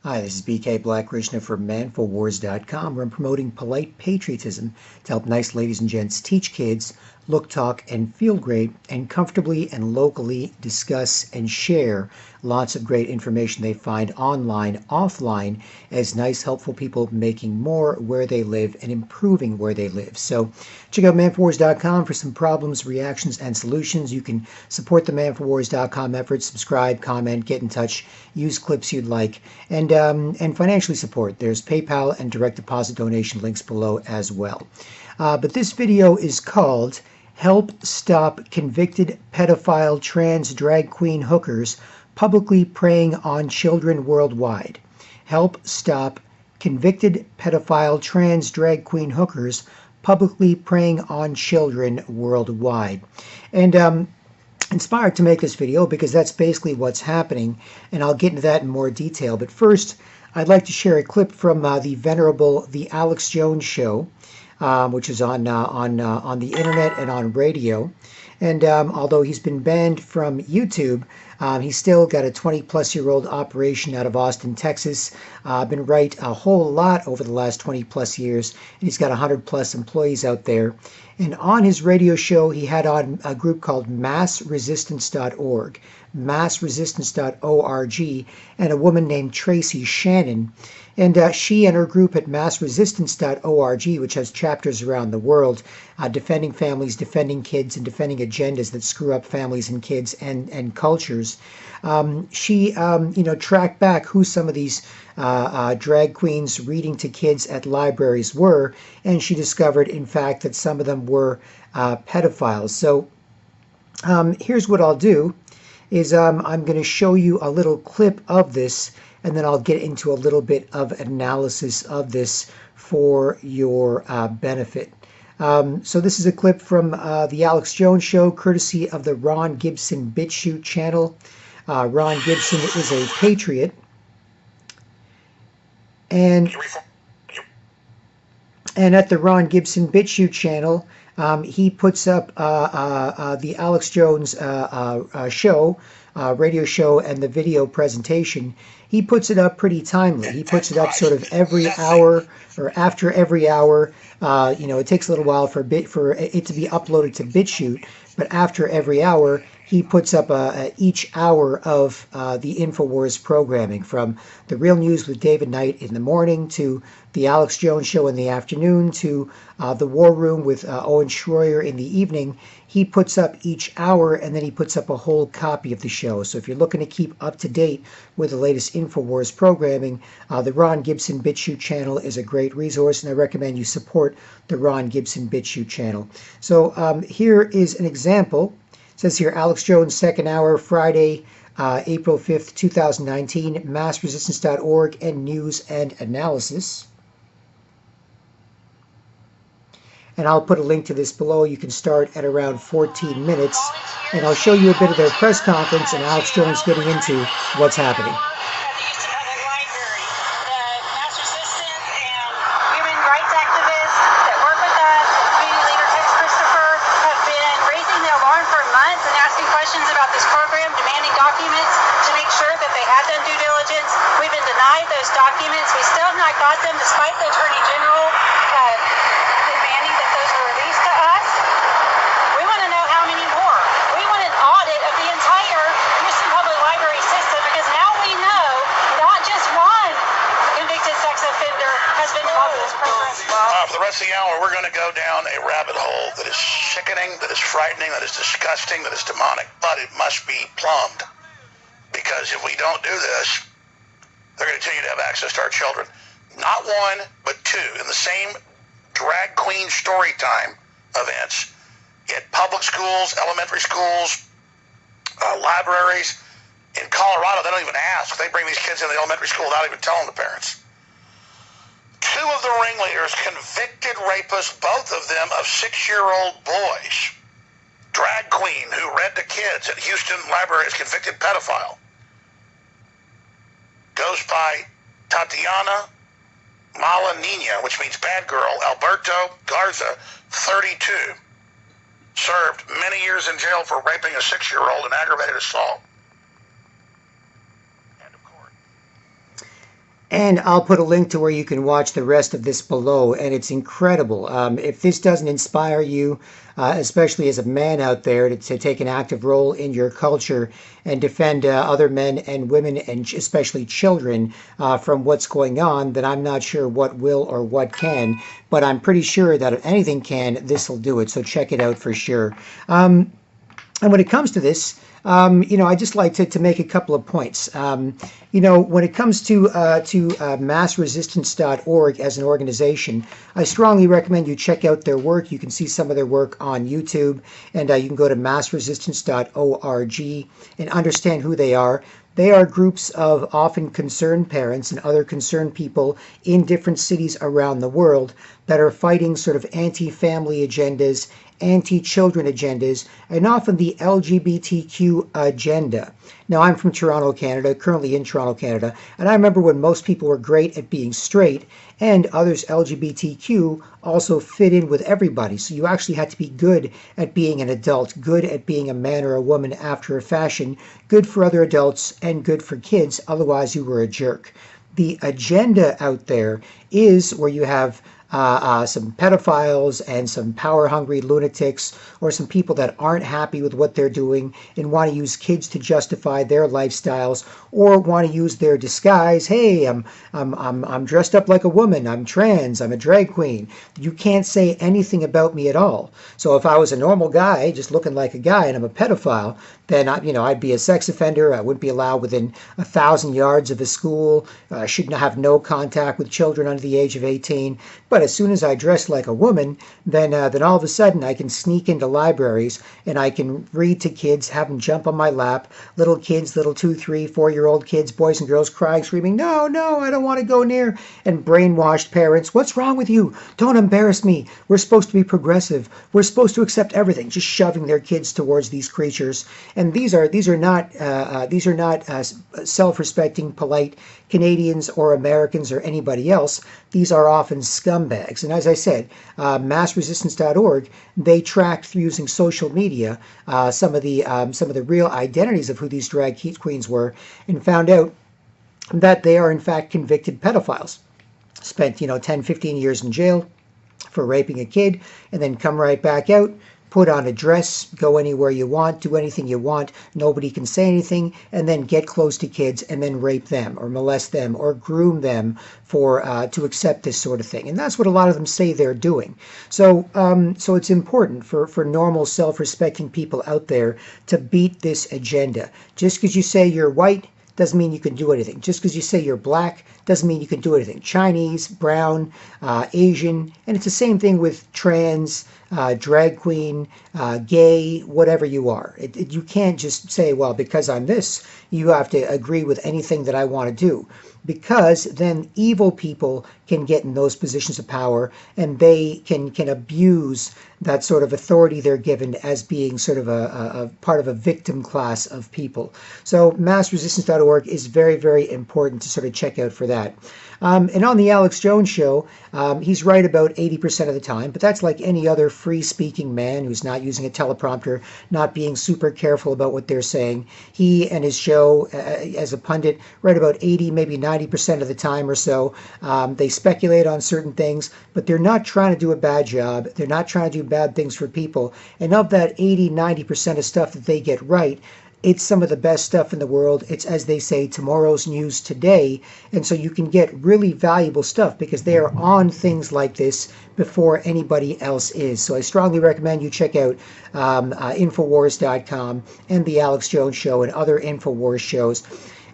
Hi, this is BK Black Krishna from manfulwars.com, where I'm promoting polite patriotism to help nice ladies and gents teach kids, look, talk, and feel great, and comfortably and locally discuss and share lots of great information they find online, offline, as nice, helpful people making more where they live and improving where they live. So check out manfulwars.com for some problems, reactions, and solutions. You can support the manfulwars.com efforts, subscribe, comment, get in touch, use clips you'd like, and financially support. There's PayPal and direct deposit donation links below as well. But this video is called Help Stop Convicted Pedophile Trans Drag Queen Hookers Publicly Preying on Children Worldwide. Help Stop Convicted Pedophile Trans Drag Queen Hookers Publicly Preying on Children Worldwide. And inspired to make this video because that's basically what's happening, and I'll get into that in more detail. But first, I'd like to share a clip from the venerable The Alex Jones Show, which is on the internet and on radio. And although he's been banned from YouTube, he's still got a 20-plus-year-old operation out of Austin, Texas. Been right a whole lot over the last 20-plus years, and he's got 100-plus employees out there. And on his radio show, he had on a group called massresistance.org, massresistance.org, and a woman named Tracy Shannon. And she and her group at massresistance.org, which has chapters around the world, defending families, defending kids, and defending agendas that screw up families and kids and cultures. She tracked back who some of these drag queens reading to kids at libraries were, and she discovered, in fact, that some of them were pedophiles. So here's what I'll do, is I'm going to show you a little clip of this, and then I'll get into a little bit of analysis of this for your benefit. So this is a clip from The Alex Jones Show, courtesy of the Ron Gibson BitChute channel. Ron Gibson is a patriot. And at the Ron Gibson BitChute channel, he puts up the Alex Jones show, radio show, and the video presentation. He puts it up pretty timely. He puts it up sort of every hour or after every hour. It takes a little while for it to be uploaded to BitChute, but after every hour, he puts up each hour of the InfoWars programming, from the Real News with David Knight in the morning, to the Alex Jones Show in the afternoon, to the War Room with Owen Schroyer in the evening. He puts up each hour, and then he puts up a whole copy of the show. So if you're looking to keep up to date with the latest InfoWars programming, the Ron Gibson BitChute channel is a great resource, and I recommend you support the Ron Gibson BitChute channel. So here is an example. It says here, Alex Jones, second hour, Friday, April 5th, 2019, massresistance.org, and news and analysis. And I'll put a link to this below. You can start at around 14 minutes, and I'll show you a bit of their press conference and Alex Jones getting into what's happening. Documents. We still have not got them, despite the Attorney General demanding that those are released to us. We want to know how many more. We want an audit of the entire Houston Public Library system, because now we know not just one convicted sex offender has been involved in this program. For the rest of the hour, we're going to go down a rabbit hole that is sickening, that is frightening, that is disgusting, that is demonic, but it must be plumbed. Because if we don't do this, they're going to continue to have access to our children. Not one, but two, in the same drag queen story time events at public schools, elementary schools, libraries. In Colorado, they don't even ask. They bring these kids in the elementary school without even telling the parents. Two of the ringleaders, convicted rapists, both of them of 6-year-old boys. Drag queen who read to kids at Houston Library is convicted pedophile. Goes by Tatiana Malanina, which means bad girl. Alberto Garza, 32, served many years in jail for raping a 6-year-old and aggravated assault. And I'll put a link to where you can watch the rest of this below, and it's incredible. If this doesn't inspire you, especially as a man out there, to take an active role in your culture and defend other men and women, and especially children, from what's going on, then I'm not sure what will or what can. But I'm pretty sure that if anything can, this will do it. So check it out for sure. And when it comes to this, I just like to make a couple of points. When it comes to massresistance.org as an organization, I strongly recommend you check out their work. You can see some of their work on YouTube, and you can go to massresistance.org and understand who they are. They are groups of often concerned parents and other concerned people in different cities around the world that are fighting sort of anti-family agendas, anti-children agendas, and often the LGBTQ agenda. Now, I'm from Toronto, Canada, currently in Toronto, Canada, and I remember when most people were great at being straight, and others LGBTQ also fit in with everybody. So you actually had to be good at being an adult, good at being a man or a woman after a fashion, good for other adults, and good for kids. Otherwise, you were a jerk. The agenda out there is where you have some pedophiles and some power-hungry lunatics, or some people that aren't happy with what they're doing and want to use kids to justify their lifestyles, or want to use their disguise. Hey, I'm dressed up like a woman. I'm trans. I'm a drag queen. You can't say anything about me at all. So if I was a normal guy, just looking like a guy, and I'm a pedophile, then I'd be a sex offender. I wouldn't be allowed within 1,000 yards of a school. I should have no contact with children under the age of 18. But as soon as I dress like a woman, then all of a sudden I can sneak into libraries and I can read to kids, have them jump on my lap, little kids, little 2, 3, 4-year-old kids, boys and girls crying, screaming, no, I don't want to go near, and brainwashed parents. What's wrong with you? Don't embarrass me. We're supposed to be progressive. We're supposed to accept everything. Just shoving their kids towards these creatures. And these are not self-respecting, polite Canadians or Americans or anybody else. These are often scumbags. And as I said, massresistance.org, they tracked through using social media some of the real identities of who these drag queens were, and found out that they are in fact convicted pedophiles. Spent 10, 15 years in jail for raping a kid, and then come right back out, put on a dress, go anywhere you want, do anything you want, nobody can say anything, and then get close to kids and then rape them or molest them or groom them to accept this sort of thing. And that's what a lot of them say they're doing. So it's important for normal, self-respecting people out there to beat this agenda. Just because you say you're white doesn't mean you can do anything. Just because you say you're black doesn't mean you can do anything. Chinese, brown, Asian, and it's the same thing with trans, drag queen, gay, whatever you are. You can't just say, well, because I'm this, you have to agree with anything that I want to do. Because then evil people can get in those positions of power, and they can abuse that sort of authority they're given as being sort of a part of a victim class of people. So massresistance.org is very, very important to sort of check out for that. And on the Alex Jones Show, he's right about 80% of the time, but that's like any other free-speaking man who's not using a teleprompter, not being super careful about what they're saying. He and his show, as a pundit, right about 80, maybe 90% of the time or so. They speculate on certain things, but they're not trying to do a bad job. They're not trying to do bad things for people. And of that 80, 90% of stuff that they get right, it's some of the best stuff in the world. It's, as they say, tomorrow's news today. And so you can get really valuable stuff because they are on things like this before anybody else is. So I strongly recommend you check out Infowars.com and The Alex Jones Show and other Infowars shows.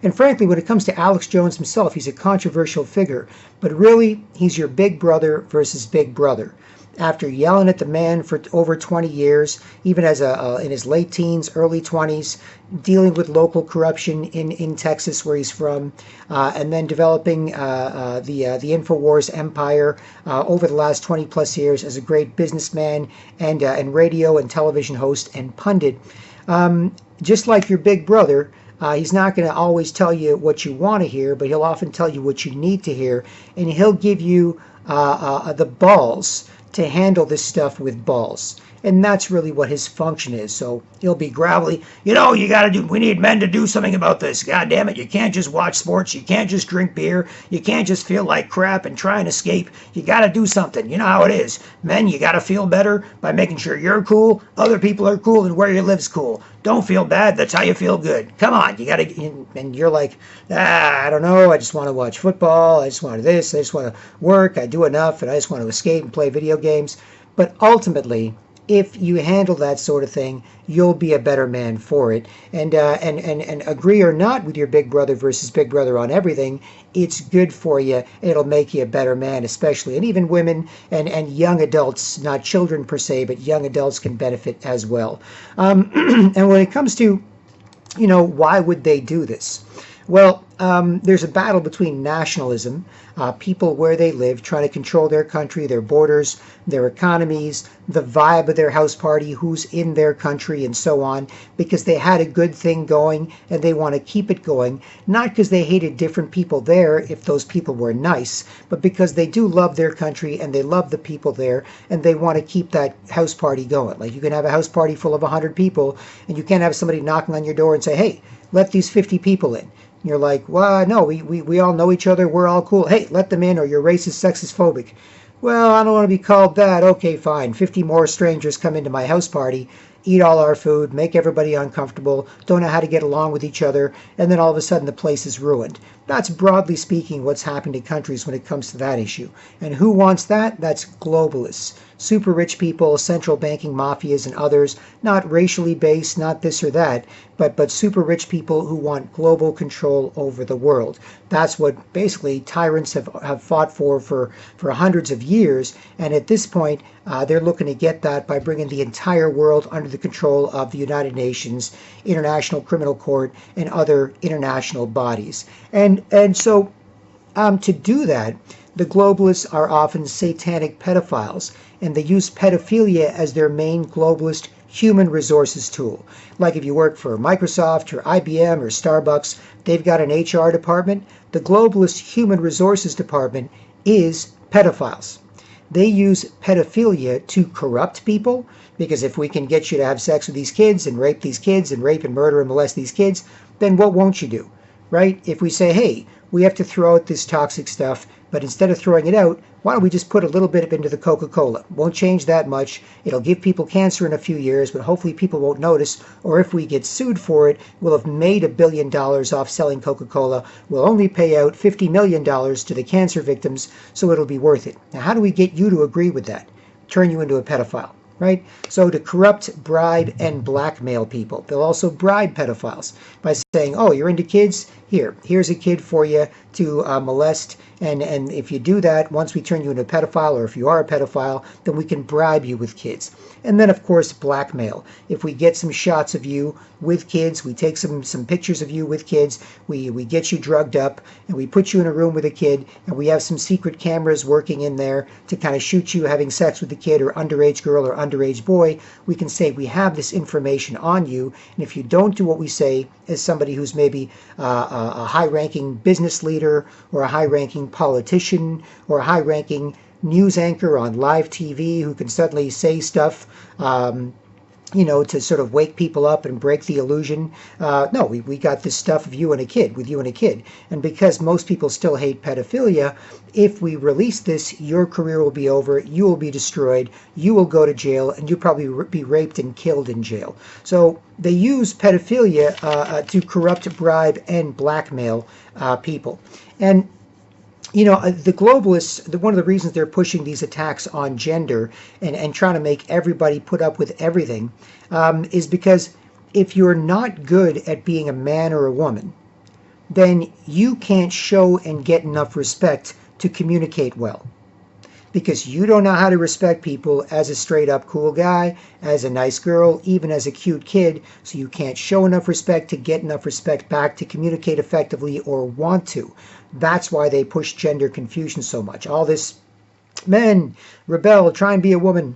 And frankly, when it comes to Alex Jones himself, he's a controversial figure. But really, he's your big brother versus big brother. After yelling at the man for over 20 years, even as in his late teens, early 20s, dealing with local corruption in Texas, where he's from, and then developing the Infowars empire over the last 20 plus years as a great businessman and radio and television host and pundit. Just like your big brother, he's not going to always tell you what you want to hear, but he'll often tell you what you need to hear, and he'll give you the balls to handle this stuff with balls. And that's really what his function is. So he'll be gravelly. We need men to do something about this. God damn it. You can't just watch sports. You can't just drink beer. You can't just feel like crap and try and escape. You got to do something. You know how it is. Men, you got to feel better by making sure you're cool, other people are cool, and where you live's cool. Don't feel bad. That's how you feel good. Come on. You got to, and you're like, I don't know. I just want to watch football. I just want this. I just want to work. I do enough, and I just want to escape and play video games. But ultimately, if you handle that sort of thing, you'll be a better man for it. And agree or not with your big brother versus big brother on everything, it's good for you. It'll make you a better man, especially. And even women and young adults, not children per se, but young adults can benefit as well. And when it comes to, why would they do this? Well, there's a battle between nationalism, people where they live, trying to control their country, their borders, their economies, the vibe of their house party, who's in their country, and so on, because they had a good thing going and they want to keep it going, not because they hated different people there if those people were nice, but because they do love their country and they love the people there and they want to keep that house party going. Like, you can have a house party full of 100 people and you can't have somebody knocking on your door and say, hey, let these 50 people in. You're like, well, no, we all know each other. We're all cool. Hey, let them in, or you're racist, sexist, phobic. Well, I don't want to be called that. Okay, fine. 50 more strangers come into my house party, eat all our food, make everybody uncomfortable, don't know how to get along with each other, and then all of a sudden the place is ruined. That's broadly speaking what's happened to countries when it comes to that issue. And who wants that? That's globalists. Super rich people, central banking mafias and others, not racially based, not this or that, but super rich people who want global control over the world. That's what basically tyrants have fought for hundreds of years, and at this point they're looking to get that by bringing the entire world under the control of the United Nations, International Criminal Court, and other international bodies. And so to do that, the globalists are often satanic pedophiles, and they use pedophilia as their main globalist human resources tool. Like if you work for Microsoft or IBM or Starbucks, they've got an HR department. The globalist human resources department is pedophiles. They use pedophilia to corrupt people, because if we can get you to have sex with these kids and rape and murder and molest these kids, then what won't you do, right? If we say, hey, we have to throw out this toxic stuff, but instead of throwing it out, why don't we just put a little bit into the Coca-Cola? Won't change that much. It'll give people cancer in a few years, but hopefully people won't notice. Or if we get sued for it, we'll have made $1 billion off selling Coca-Cola. We'll only pay out $50 million to the cancer victims, so it'll be worth it. Now, how do we get you to agree with that? Turn you into a pedophile, right? So to corrupt, bribe, and blackmail people. They'll also bribe pedophiles by saying, oh, you're into kids? Here's a kid for you to molest. And if you do that, once we turn you into a pedophile, or if you are a pedophile, then we can bribe you with kids. And then, of course, blackmail. If we get some shots of you with kids, we take some pictures of you with kids, we get you drugged up, and we put you in a room with a kid, and we have some secret cameras working in there to kind of shoot you having sex with the kid, or underage girl or underage boy, we can say we have this information on you, and if you don't do what we say, as somebody who's maybe a high-ranking business leader, or a high-ranking politician, or a high-ranking news anchor on live TV who can suddenly say stuff, to sort of wake people up and break the illusion. No, we got this stuff of you and a kid, with you and a kid. And because most people still hate pedophilia, if we release this, your career will be over, you will be destroyed, you will go to jail, and you'll probably be raped and killed in jail. So they use pedophilia to corrupt, bribe, and blackmail people. And the globalists, one of the reasons they're pushing these attacks on gender and trying to make everybody put up with everything is because if you're not good at being a man or a woman, then you can't show and get enough respect to communicate well. Because you don't know how to respect people as a straight up cool guy, as a nice girl, even as a cute kid, so you can't show enough respect to get enough respect back to communicate effectively or want to. That's why they push gender confusion so much. All this, men, rebel, try and be a woman.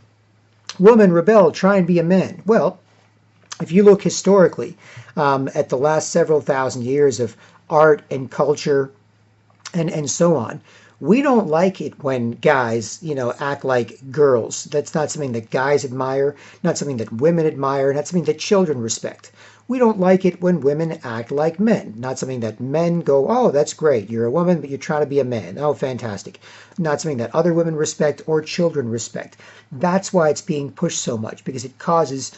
Woman, rebel, try and be a man. Well, if you look historically at the last several thousand years of art and culture and so on, We don't like it when guys, act like girls. That's not something that guys admire, not something that women admire, not something that children respect. We don't like it when women act like men, not something that men go, oh, that's great. You're a woman, but you're trying to be a man. Oh, fantastic. Not something that other women respect or children respect. That's why it's being pushed so much, because it causes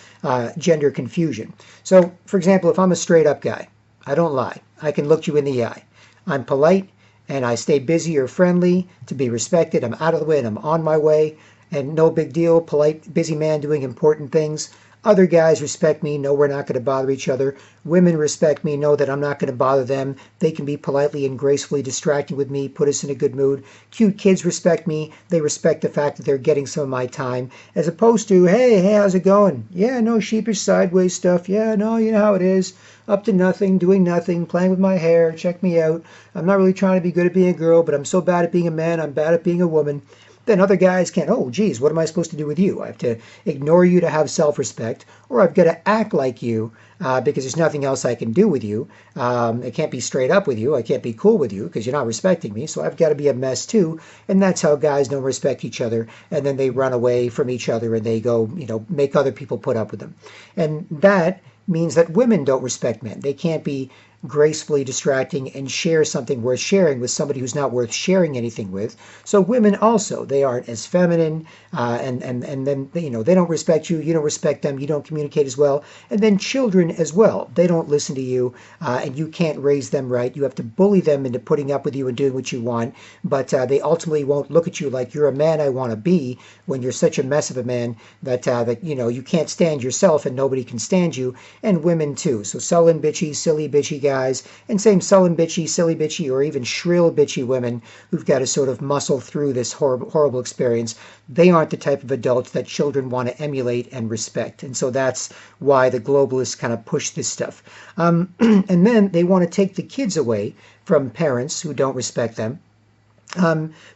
gender confusion. So, for example, if I'm a straight up guy, I don't lie. I can look you in the eye. I'm polite and I stay busy or friendly to be respected. I'm out of the way and I'm on my way, and no big deal. Polite, busy man doing important things. Other guys respect me, know we're not going to bother each other. Women respect me, know that I'm not going to bother them. They can be politely and gracefully distracting with me, put us in a good mood. Cute kids respect me. They respect the fact that they're getting some of my time, as opposed to, hey, how's it going? Yeah, no sheepish sideways stuff. Yeah, no, you know how it is. Up to nothing, doing nothing, playing with my hair, check me out. I'm not really trying to be good at being a girl, but I'm so bad at being a man, I'm bad at being a woman. Then other guys can't, oh, geez, what am I supposed to do with you? I have to ignore you to have self-respect, or I've got to act like you because there's nothing else I can do with you. I can't be straight up with you. I can't be cool with you because you're not respecting me. So I've got to be a mess too. And that's how guys don't respect each other. And then they run away from each other and they go, make other people put up with them. And that means that women don't respect men. They can't be gracefully distracting and share something worth sharing with somebody who's not worth sharing anything with. So women also, they aren't as feminine, and then they don't respect you, you don't respect them, you don't communicate as well. And then children as well, they don't listen to you, and you can't raise them right. You have to bully them into putting up with you and doing what you want, but they ultimately won't look at you like you're a man I want to be, when you're such a mess of a man that you can't stand yourself and nobody can stand you. And women too. So sullen, bitchy, silly, bitchy guys, and same sullen, bitchy, silly, bitchy, or even shrill, bitchy women who've got to sort of muscle through this horrible experience. They aren't the type of adults that children want to emulate and respect. And so that's why the globalists kind of push this stuff. And then they want to take the kids away from parents who don't respect them.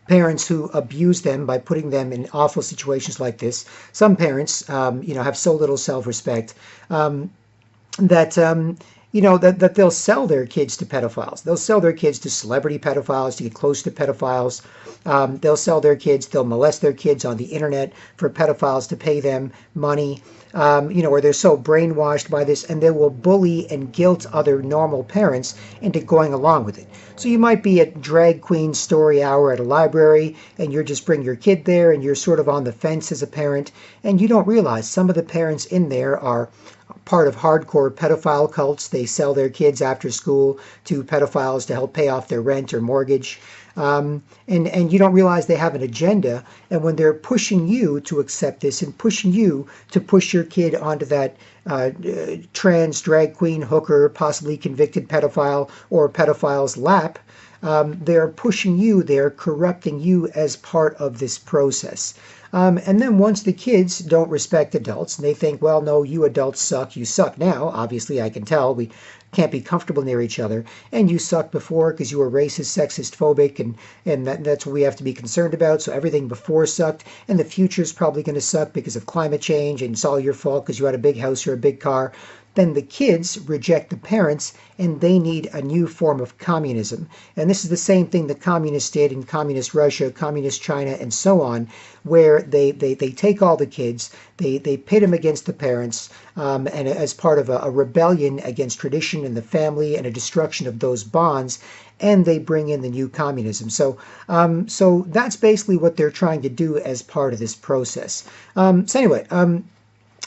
Parents who abuse them by putting them in awful situations like this. Some parents, have so little self-respect that they'll sell their kids to pedophiles. They'll sell their kids to celebrity pedophiles to get close to pedophiles. They'll sell their kids, they'll molest their kids on the internet for pedophiles to pay them money, or they're so brainwashed by this, and they will bully and guilt other normal parents into going along with it. So you might be at drag queen story hour at a library, and you just bring your kid there, and you're sort of on the fence as a parent, and you don't realize some of the parents in there are part of hardcore pedophile cults. They sell their kids after school to pedophiles to help pay off their rent or mortgage. And you don't realize they have an agenda. And when they're pushing you to accept this and pushing you to push your kid onto that trans drag queen hooker, possibly convicted pedophile or pedophile's lap, they're pushing you, they're corrupting you as part of this process. And then once the kids don't respect adults and they think, well, no, you adults suck, you suck now. Obviously, I can tell we can't be comfortable near each other. And you sucked before because you were racist, sexist, phobic, and that's what we have to be concerned about. So everything before sucked, and the future's probably going to suck because of climate change, and it's all your fault because you had a big house or a big car. Then the kids reject the parents, and they need a new form of communism. And this is the same thing that communists did in communist Russia, communist China, and so on, where they take all the kids, they pit them against the parents, and as part of a rebellion against tradition and the family and a destruction of those bonds, and they bring in the new communism. So that's basically what they're trying to do as part of this process.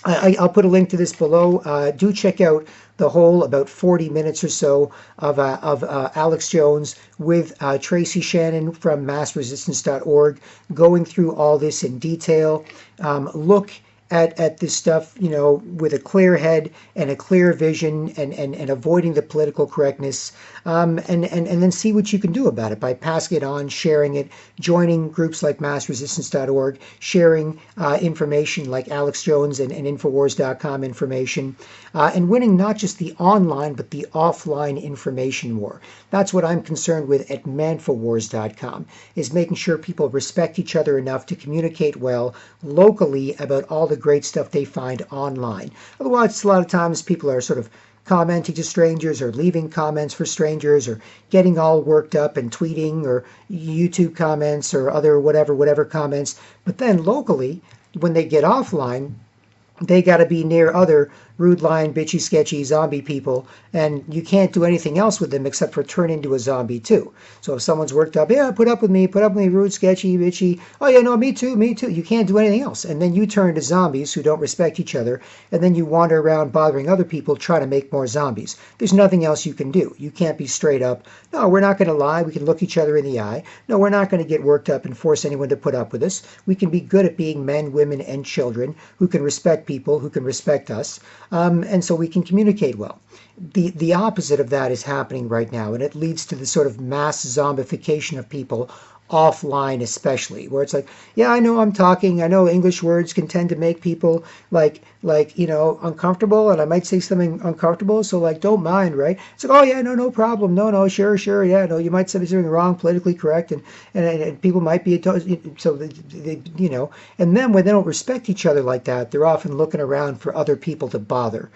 I'll put a link to this below. Do check out the whole about 40 minutes or so of Alex Jones with Tracy Shannon from massresistance.org going through all this in detail. Look at this stuff, with a clear head and a clear vision, and avoiding the political correctness, and then see what you can do about it by passing it on, sharing it, joining groups like massresistance.org, sharing information like Alex Jones and Infowars.com information, and winning not just the online but the offline information war. That's what I'm concerned with at manfowars.com, is making sure people respect each other enough to communicate well locally about all the great stuff they find online. Otherwise, a lot of times people are sort of commenting to strangers or leaving comments for strangers or getting all worked up and tweeting or YouTube comments or other whatever comments. But then locally, when they get offline, they got to be near other rude, lying, bitchy, sketchy zombie people, and you can't do anything else with them except for turn into a zombie too. So if someone's worked up, yeah, put up with me, rude, sketchy, bitchy. Oh yeah, no, me too. You can't do anything else, and then you turn into zombies who don't respect each other, and then you wander around bothering other people trying to make more zombies. There's nothing else you can do. You can't be straight up. No, we're not going to lie. We can look each other in the eye. No, we're not going to get worked up and force anyone to put up with us. We can be good at being men, women, and children who can respect people, who can respect us, and so we can communicate well. The opposite of that is happening right now, and it leads to the sort of mass zombification of people offline, especially, where it's like, yeah, I know I'm talking, I know English words can tend to make people like uncomfortable, and I might say something uncomfortable, so like don't mind, right? It's like, oh yeah, no problem, no, sure, yeah, no, you might say something wrong, politically correct, and people might be so they and then when they don't respect each other like that, they're often looking around for other people to bother,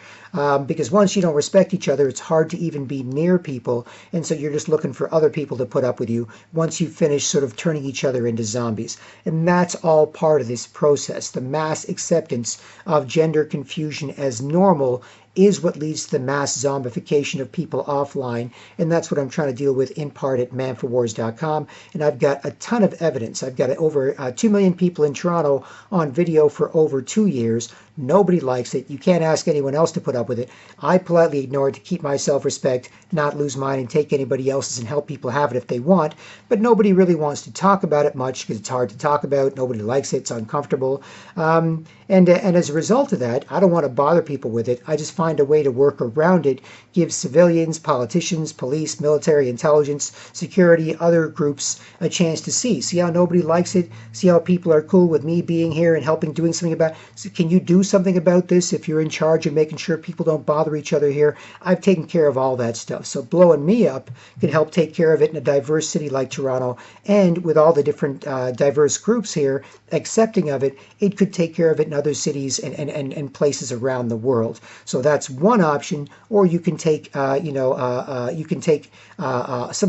because once you don't respect each other, it's hard to even be near people, and so you're just looking for other people to put up with you once you finish sort of turning each other into zombies. And that's all part of this process. The mass acceptance of gender confusion as normal is what leads to the mass zombification of people offline, and that's what I'm trying to deal with in part at manforwars.com. And I've got a ton of evidence. I've got over 2 million people in Toronto on video for over 2 years. Nobody likes it. You can't ask anyone else to put up with it. I politely ignore it to keep my self-respect, not lose mine, and take anybody else's and help people have it if they want. But nobody really wants to talk about it much because it's hard to talk about. Nobody likes it. It's uncomfortable. And as a result of that, I don't want to bother people with it. I just find a way to work around it, give civilians, politicians, police, military, intelligence, security, other groups a chance to see how nobody likes it, see how people are cool with me being here and helping, doing something about it. So can you do something about this if you're in charge of making sure people don't bother each other here? I've taken care of all that stuff. So blowing me up can help take care of it in a diverse city like Toronto, and with all the different diverse groups here accepting of it, it could take care of it in other cities and places around the world. So that's one option. Or you can take some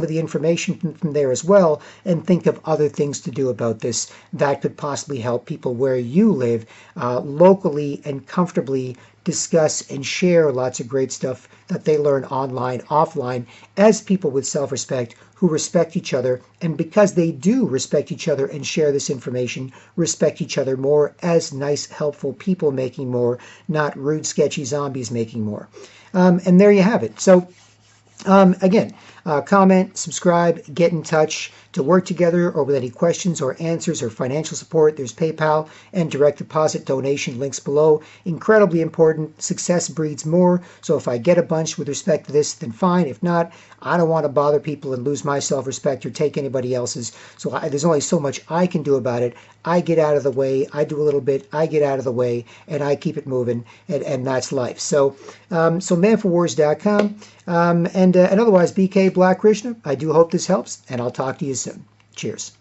of the information from there as well and think of other things to do about this that could possibly help people where you live locally and comfortably discuss and share lots of great stuff that they learn online, offline, as people with self-respect who respect each other, and because they do respect each other and share this information, respect each other more as nice, helpful people making more, not rude, sketchy zombies making more. And there you have it. So again, comment, subscribe, get in touch to work together, or with any questions or answers or financial support. There's PayPal and direct deposit donation links below. Incredibly important. Success breeds more. So if I get a bunch with respect to this, then fine. If not, I don't want to bother people and lose my self-respect or take anybody else's. So there's only so much I can do about it. I get out of the way. I do a little bit. I get out of the way, and I keep it moving, and that's life. So manforwars.com. And otherwise, BK Black Krishna, I do hope this helps, and I'll talk to you soon. Cheers.